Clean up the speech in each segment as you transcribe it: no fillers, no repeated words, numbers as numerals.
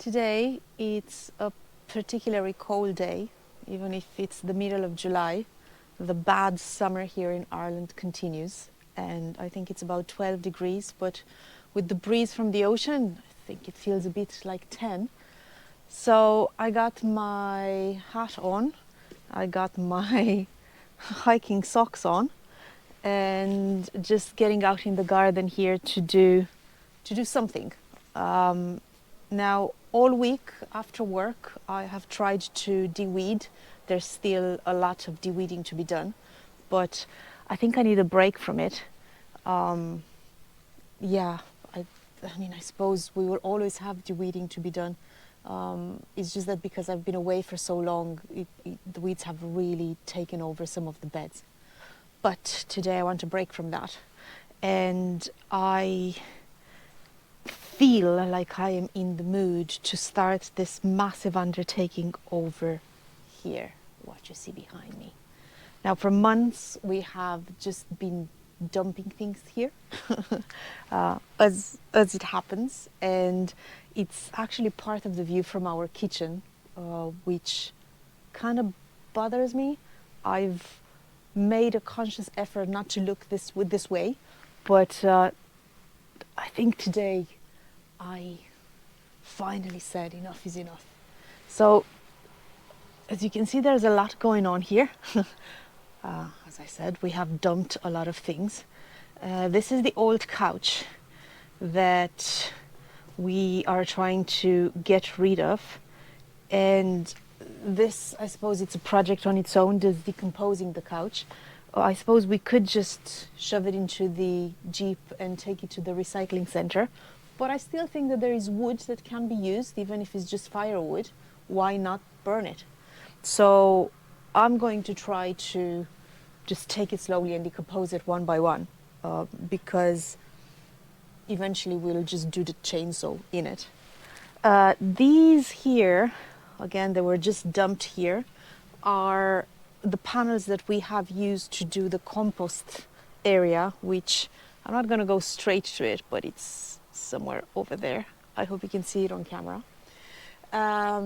Today it's a particularly cold day, even if it's the middle of July. The bad summer here in Ireland continues, and I think it's about 12 degrees, but with the breeze from the ocean, I think it feels a bit like 10. So I got my hat on, I got my hiking socks on, and just getting out in the garden here to do something. Now, all week after work, I have tried to de-weed. There's still a lot of de-weeding to be done, but I think I need a break from it. Yeah, I mean, I suppose we will always have de-weeding to be done. It's just that because I've been away for so long, the weeds have really taken over some of the beds. But today I want a break from that, and I feel like I am in the mood to start this massive undertaking over here, what you see behind me. Now, for months we have just been dumping things here as it happens, and it's actually part of the view from our kitchen, which kind of bothers me. I've made a conscious effort not to look this way, but I think today I finally said enough is enough. So, as you can see, there's a lot going on here. As I said, we have dumped a lot of things. This is the old couch that we are trying to get rid of, and this, I suppose it's a project on its own, decomposing the couch. I suppose we could just shove it into the Jeep and take it to the recycling center, but I still think that there is wood that can be used, even if it's just firewood. Why not burn it? So I'm going to try to just take it slowly and decompose it one by one, because eventually we'll just do the chainsaw in it. These here, again, they were just dumped here, are the panels that we have used to do the compost area, which I'm not going to go straight to it, but it's somewhere over there. I hope you can see it on camera.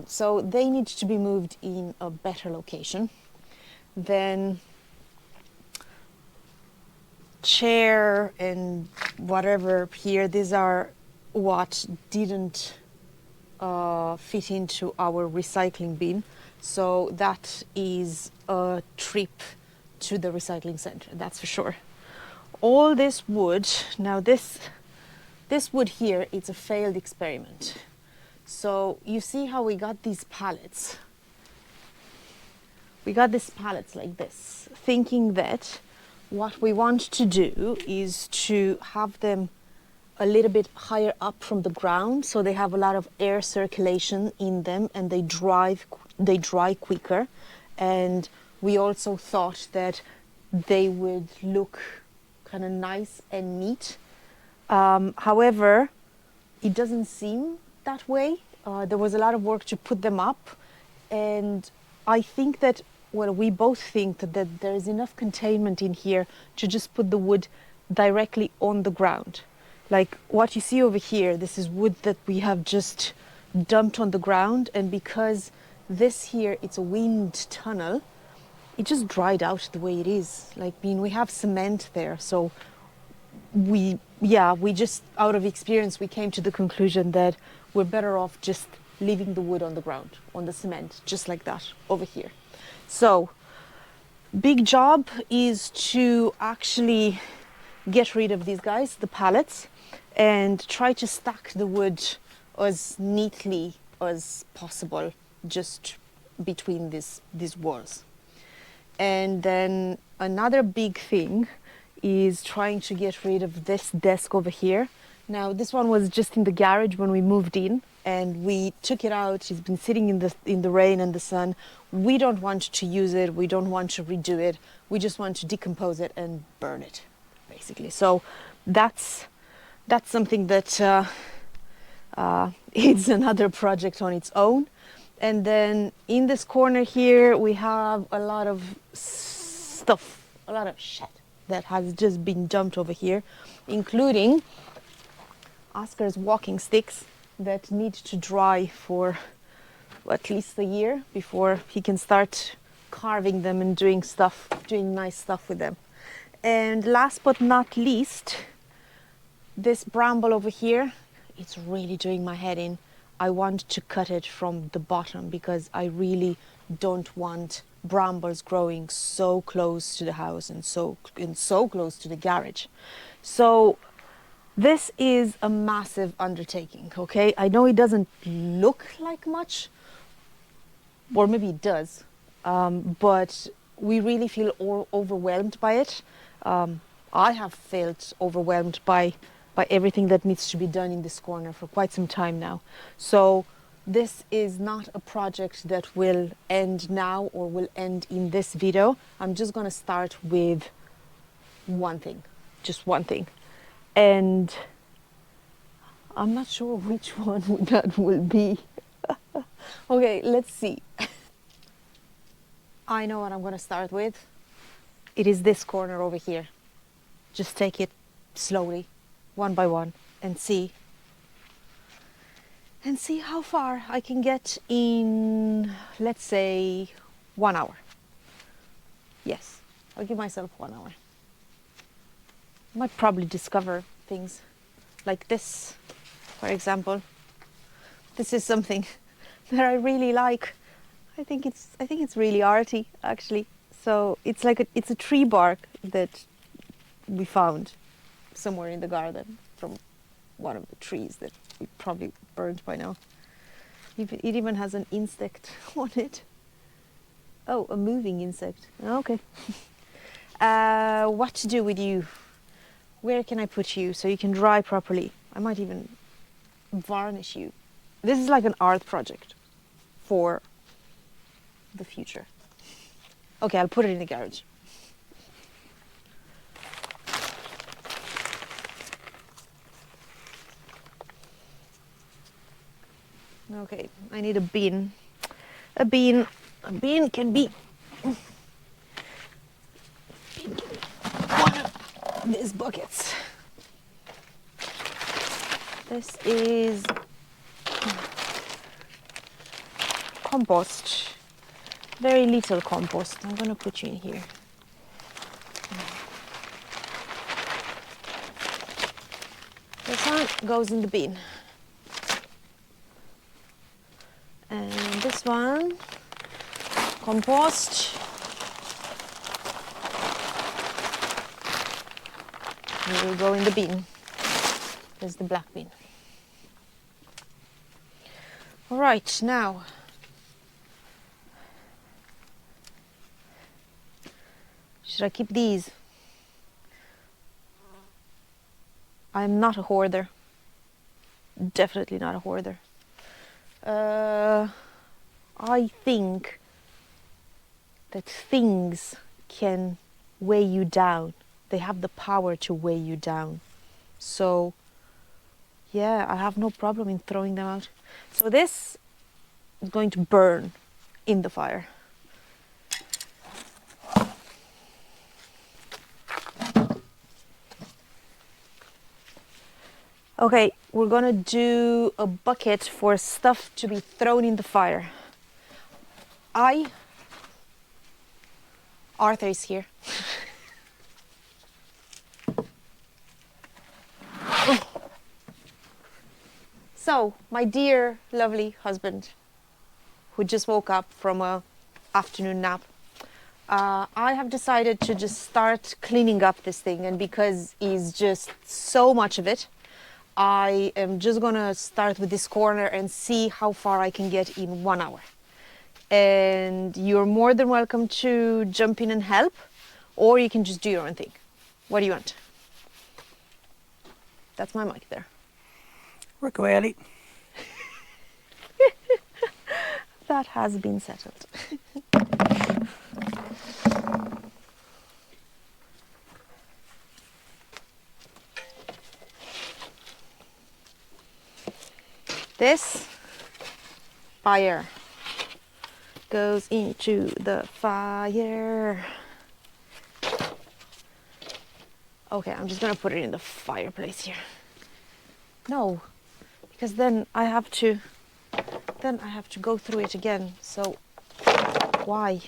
So they need to be moved in a better location. Then chair and whatever here, these are what didn't fit into our recycling bin. So that is a trip to the recycling center, that's for sure. All this wood, now this wood here, it's a failed experiment. So you see how we got these pallets? We got these pallets like this, thinking that what we want to do is to have them a little bit higher up from the ground, so they have a lot of air circulation in them and they dry quicker. And we also thought that they would look kind of nice and neat. However, it doesn't seem that way. There was a lot of work to put them up, and I think that, well, we both think that there is enough containment in here to just put the wood directly on the ground. Like what you see over here, this is wood that we have just dumped on the ground, and because this here, it's a wind tunnel, it just dried out the way it is. Like, I mean, we have cement there, so we just, out of experience, we came to the conclusion that we're better off just leaving the wood on the ground, on the cement, just like that over here. So, big job is to actually get rid of these guys, the pallets, and try to stack the wood as neatly as possible just between these walls. And then another big thing is trying to get rid of this desk over here. Now, this one was just in the garage when we moved in, and we took it out. It's been sitting in the rain and the sun. We don't want to use it. We don't want to redo it. We just want to decompose it and burn it, basically. So that's something that is another project on its own. And then in this corner here, we have a lot of stuff, a lot of shit that has just been dumped over here, including Oscar's walking sticks. that need to dry for at least a year before he can start carving them and doing nice stuff with them. And last but not least, this bramble over here, it's really doing my head in. I want to cut it from the bottom because I really don't want brambles growing so close to the house and so close to the garage. So this is a massive undertaking, okay? I know it doesn't look like much, or maybe it does, but we really feel overwhelmed by it. I have felt overwhelmed by everything that needs to be done in this corner for quite some time now. So this is not a project that will end now or will end in this video. I'm just going to start with one thing, just one thing. And I'm not sure which one that will be. Okay, let's see. I know what I'm going to start with. It is this corner over here. Just take it slowly, one by one, and see how far I can get in, let's say, 1 hour. Yes, I'll give myself 1 hour. I might probably discover things like this, for example. This is something that I really like. I think it's really arty, actually. So it's like it's a tree bark that we found somewhere in the garden from one of the trees that we probably burned by now. It even has an insect on it. Oh, a moving insect. Okay. What to do with you? Where can I put you so you can dry properly? I might even varnish you. This is like an art project for the future. Okay, I'll put it in the garage. Okay, I need a bin. A bin can be one of these buckets. This is compost. Very little compost. I'm gonna put you in here. This one goes in the bin. And this one, compost. It will go in the bin. There's the black bin. All right, now should I keep these? I'm not a hoarder. Definitely not a hoarder. I think that things can weigh you down. They have the power to weigh you down. So, yeah, I have no problem in throwing them out. So this is going to burn in the fire. Okay, we're gonna do a bucket for stuff to be thrown in the fire. Arthur is here. So, my dear, lovely husband, who just woke up from a afternoon nap, I have decided to just start cleaning up this thing, and because it's just so much of it, I am just gonna start with this corner and see how far I can get in 1 hour. And you're more than welcome to jump in and help, or you can just do your own thing. What do you want? That's my mic there. Work away, Ellie. That has been settled. This fire goes into the fire. Okay, I'm just gonna put it in the fireplace here. No, because then I have to go through it again. So why?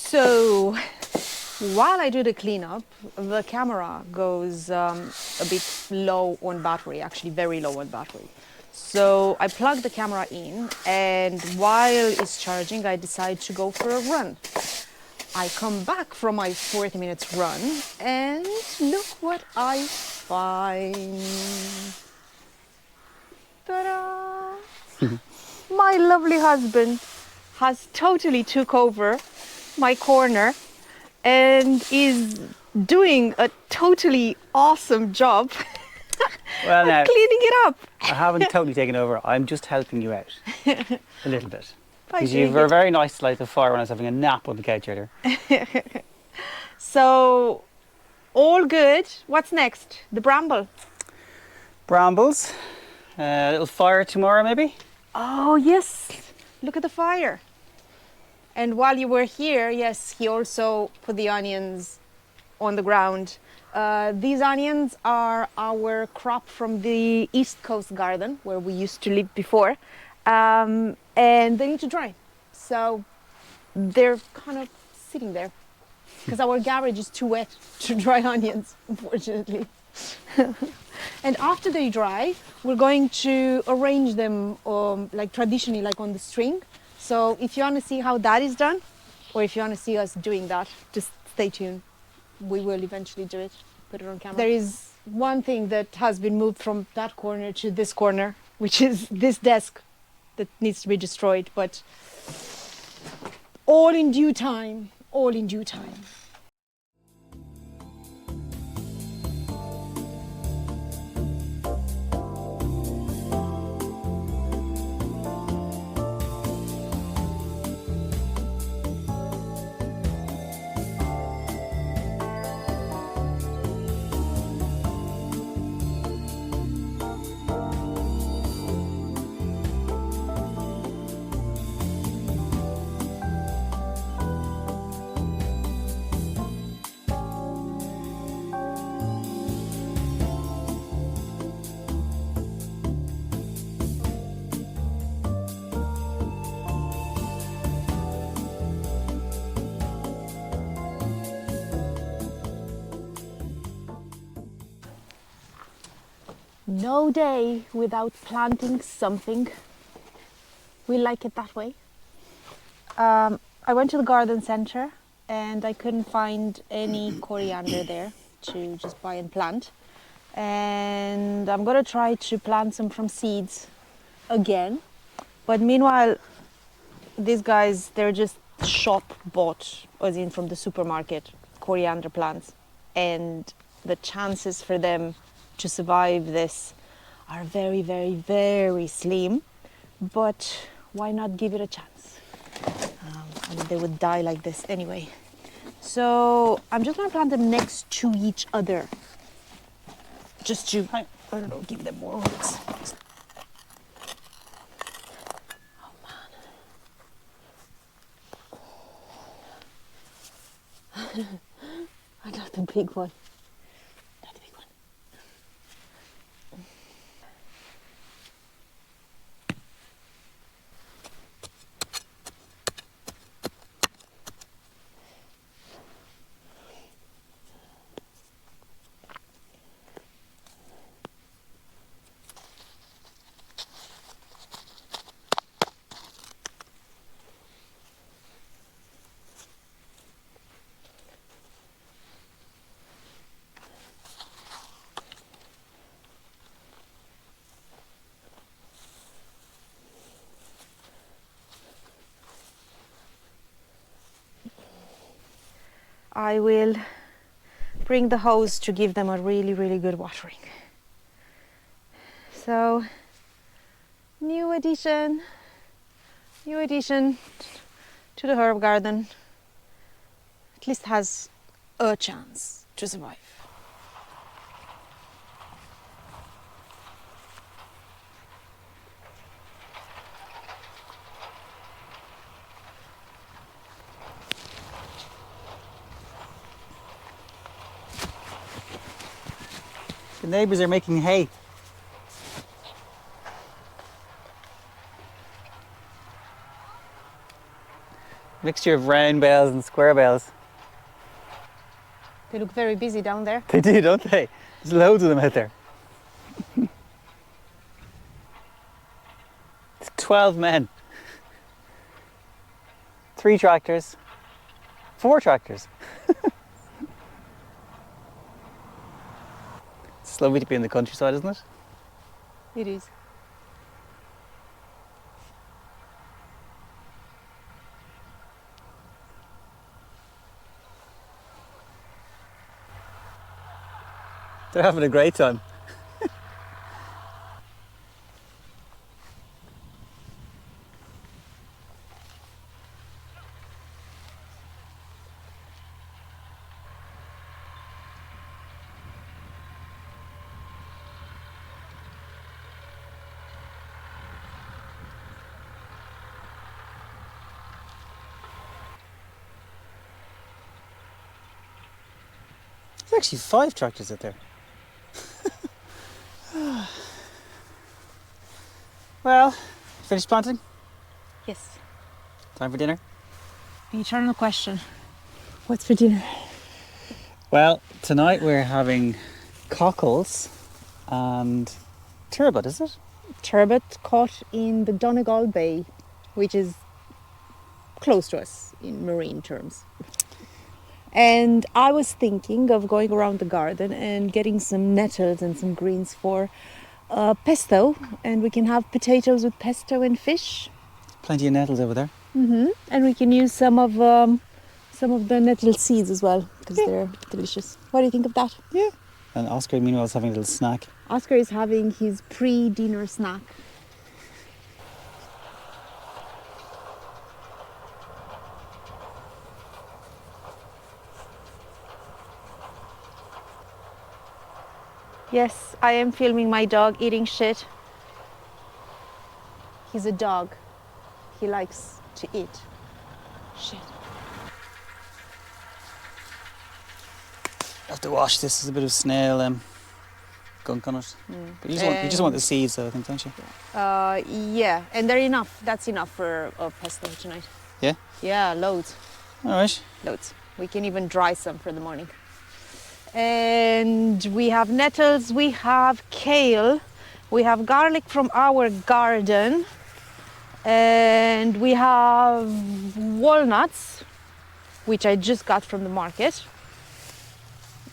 So while I do the cleanup, the camera goes a bit low on battery, actually very low on battery. So I plug the camera in, and while it's charging, I decide to go for a run. I come back from my 40 minutes run, and look what I find. Ta-da! My lovely husband has totally took over my corner and is doing a totally awesome job Well, now, cleaning it up. I haven't totally taken over. I'm just helping you out a little bit. By Because you doing were it. very nice to light the fire when I was having a nap on the couch earlier. So, all good. What's next? The bramble. Brambles. A little fire tomorrow, maybe? Oh, yes. Look at the fire. And while you were here, yes, he also put the onions on the ground. These onions are our crop from the East Coast garden where we used to live before. And they need to dry. So they're kind of sitting there because our garage is too wet to dry onions, unfortunately. And after they dry, we're going to arrange them like traditionally, like on the string. So if you want to see how that is done, or if you want to see us doing that, just stay tuned. We will eventually do it, put it on camera. There is one thing that has been moved from that corner to this corner, which is this desk that needs to be destroyed, but all in due time, all in due time. No day without planting something. We like it that way. I went to the garden center and I couldn't find any coriander there to just buy and plant. And I'm gonna try to plant some from seeds again. But meanwhile, these guys, they're just shop bought, as in from the supermarket, coriander plants. And the chances for them to survive this are very, very, very slim. But why not give it a chance? I mean, they would die like this anyway. So I'm just gonna plant them next to each other. Just to, I don't know, give them more roots. Oh man. I got the big one. Not the big one. I will bring the hose to give them a really, really good watering. So, new addition to the herb garden. At least has a chance to survive. The neighbours are making hay. Mixture of round bales and square bales. They look very busy down there. They do, don't they? There's loads of them out there. It's 12 men. 3 tractors. 4 tractors. It's lovely to be in the countryside, isn't it? It is. They're having a great time. There's actually 5 tractors out there. Well, finished planting? Yes. Time for dinner? The eternal question. What's for dinner? Well, tonight we're having cockles and turbot, is it? Turbot caught in the Donegal Bay, which is close to us in marine terms. And I was thinking of going around the garden and getting some nettles and some greens for pesto, and we can have potatoes with pesto and fish. Plenty of nettles over there. And we can use some of the nettle seeds as well, because they're delicious. What do you think of that? Yeah. And Oscar, meanwhile, is having a little snack. Oscar is having his pre-dinner snack. Yes, I am filming my dog eating shit. He's a dog. He likes to eat shit. I have to wash this. There's a bit of snail gunk on it. But you just want the seeds, though, I think, don't you? Yeah, and they're enough. That's enough for pesto tonight. Yeah? Yeah, loads. All right. Loads. We can even dry some for the morning. And we have nettles, we have kale, we have garlic from our garden, and we have walnuts, which I just got from the market.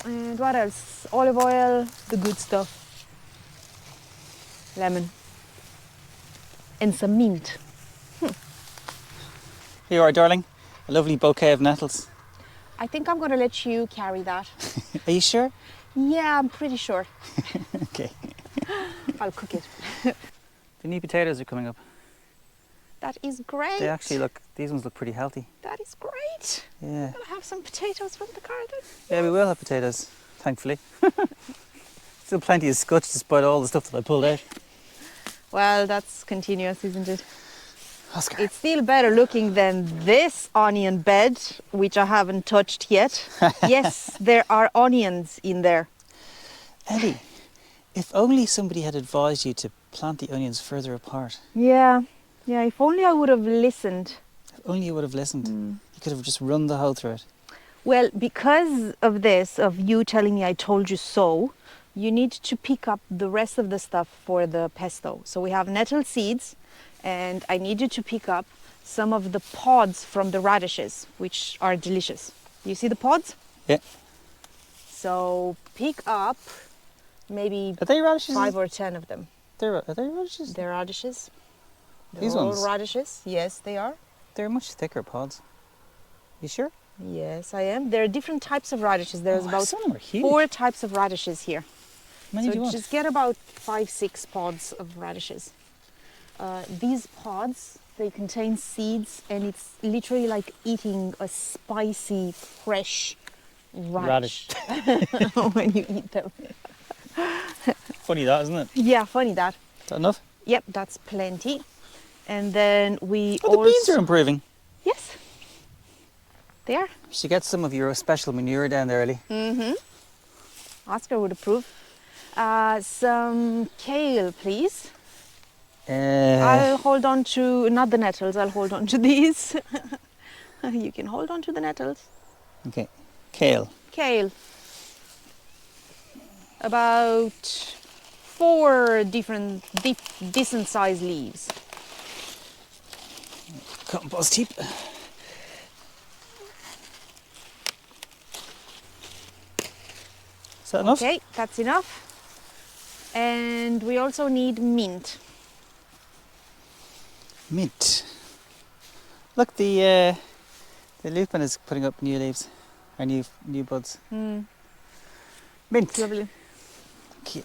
And what else? Olive oil, the good stuff. Lemon. And some mint. Here you are, darling. A lovely bouquet of nettles. I think I'm going to let you carry that. Are you sure? Yeah, I'm pretty sure. Okay. I'll cook it. The new potatoes are coming up. That is great. They actually look, these ones look pretty healthy. That is great. Yeah. We'll have some potatoes from the garden. Yeah, we will have potatoes, thankfully. Still plenty of scotch despite all the stuff that I pulled out. Well, that's continuous, isn't it? Oscar. It's still better looking than this onion bed, which I haven't touched yet. Yes, there are onions in there. Ellie, if only somebody had advised you to plant the onions further apart. Yeah, if only I would have listened. If only you would have listened. You could have just run the hole through it. Well, because of this, of you telling me I told you so, you need to pick up the rest of the stuff for the pesto. So we have nettle seeds, and I need you to pick up some of the pods from the radishes, which are delicious. You see the pods? Yeah. So pick up maybe Are they radishes? 5 or 10 of them. Are they radishes? They're radishes. These They're all ones? radishes. Yes, they are. They're much thicker pods. You sure? Yes, I am. There are different types of radishes. There's Oh, about some of them are huge. 4 types of radishes here. How many do you So want? just get about 5-6 pods of radishes. These pods, they contain seeds, and it's literally like eating a spicy, fresh radish, when you eat them. Funny that, isn't it? Yeah, funny that. Is that enough? Yep, that's plenty. And then we Oh, the also... beans are improving. Yes, they are. You should get some of your special manure down there, Ellie. Oscar would approve. Some kale, please. I'll hold on to, not the nettles, I'll hold on to these. You can hold on to the nettles. Okay, kale. Kale. About 4 different, decent sized leaves. Compost heap. Is that enough? Okay, that's enough. And we also need mint. Mint. Look, the lupin is putting up new leaves, or new buds. Mint. It's lovely. Okay.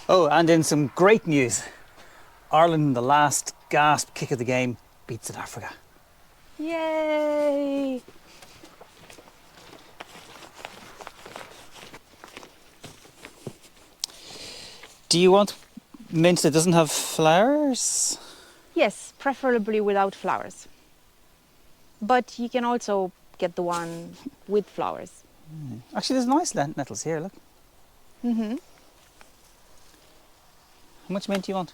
Oh, and in some great news, Ireland, the last gasp kick of the game, beat South Africa. Yay! Do you want mint that doesn't have flowers? Yes, preferably without flowers. But you can also get the one with flowers. Actually, there's nice nettles here, look. Mm-hmm. How much mint do you want?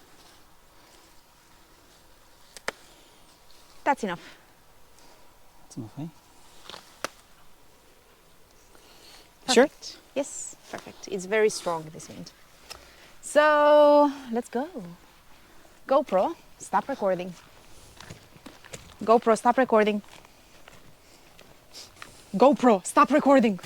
That's enough. That's enough, eh? Sure? Perfect. Yes, perfect. It's very strong, this mint. So, let's go. GoPro, stop recording. GoPro, stop recording. GoPro, stop recording.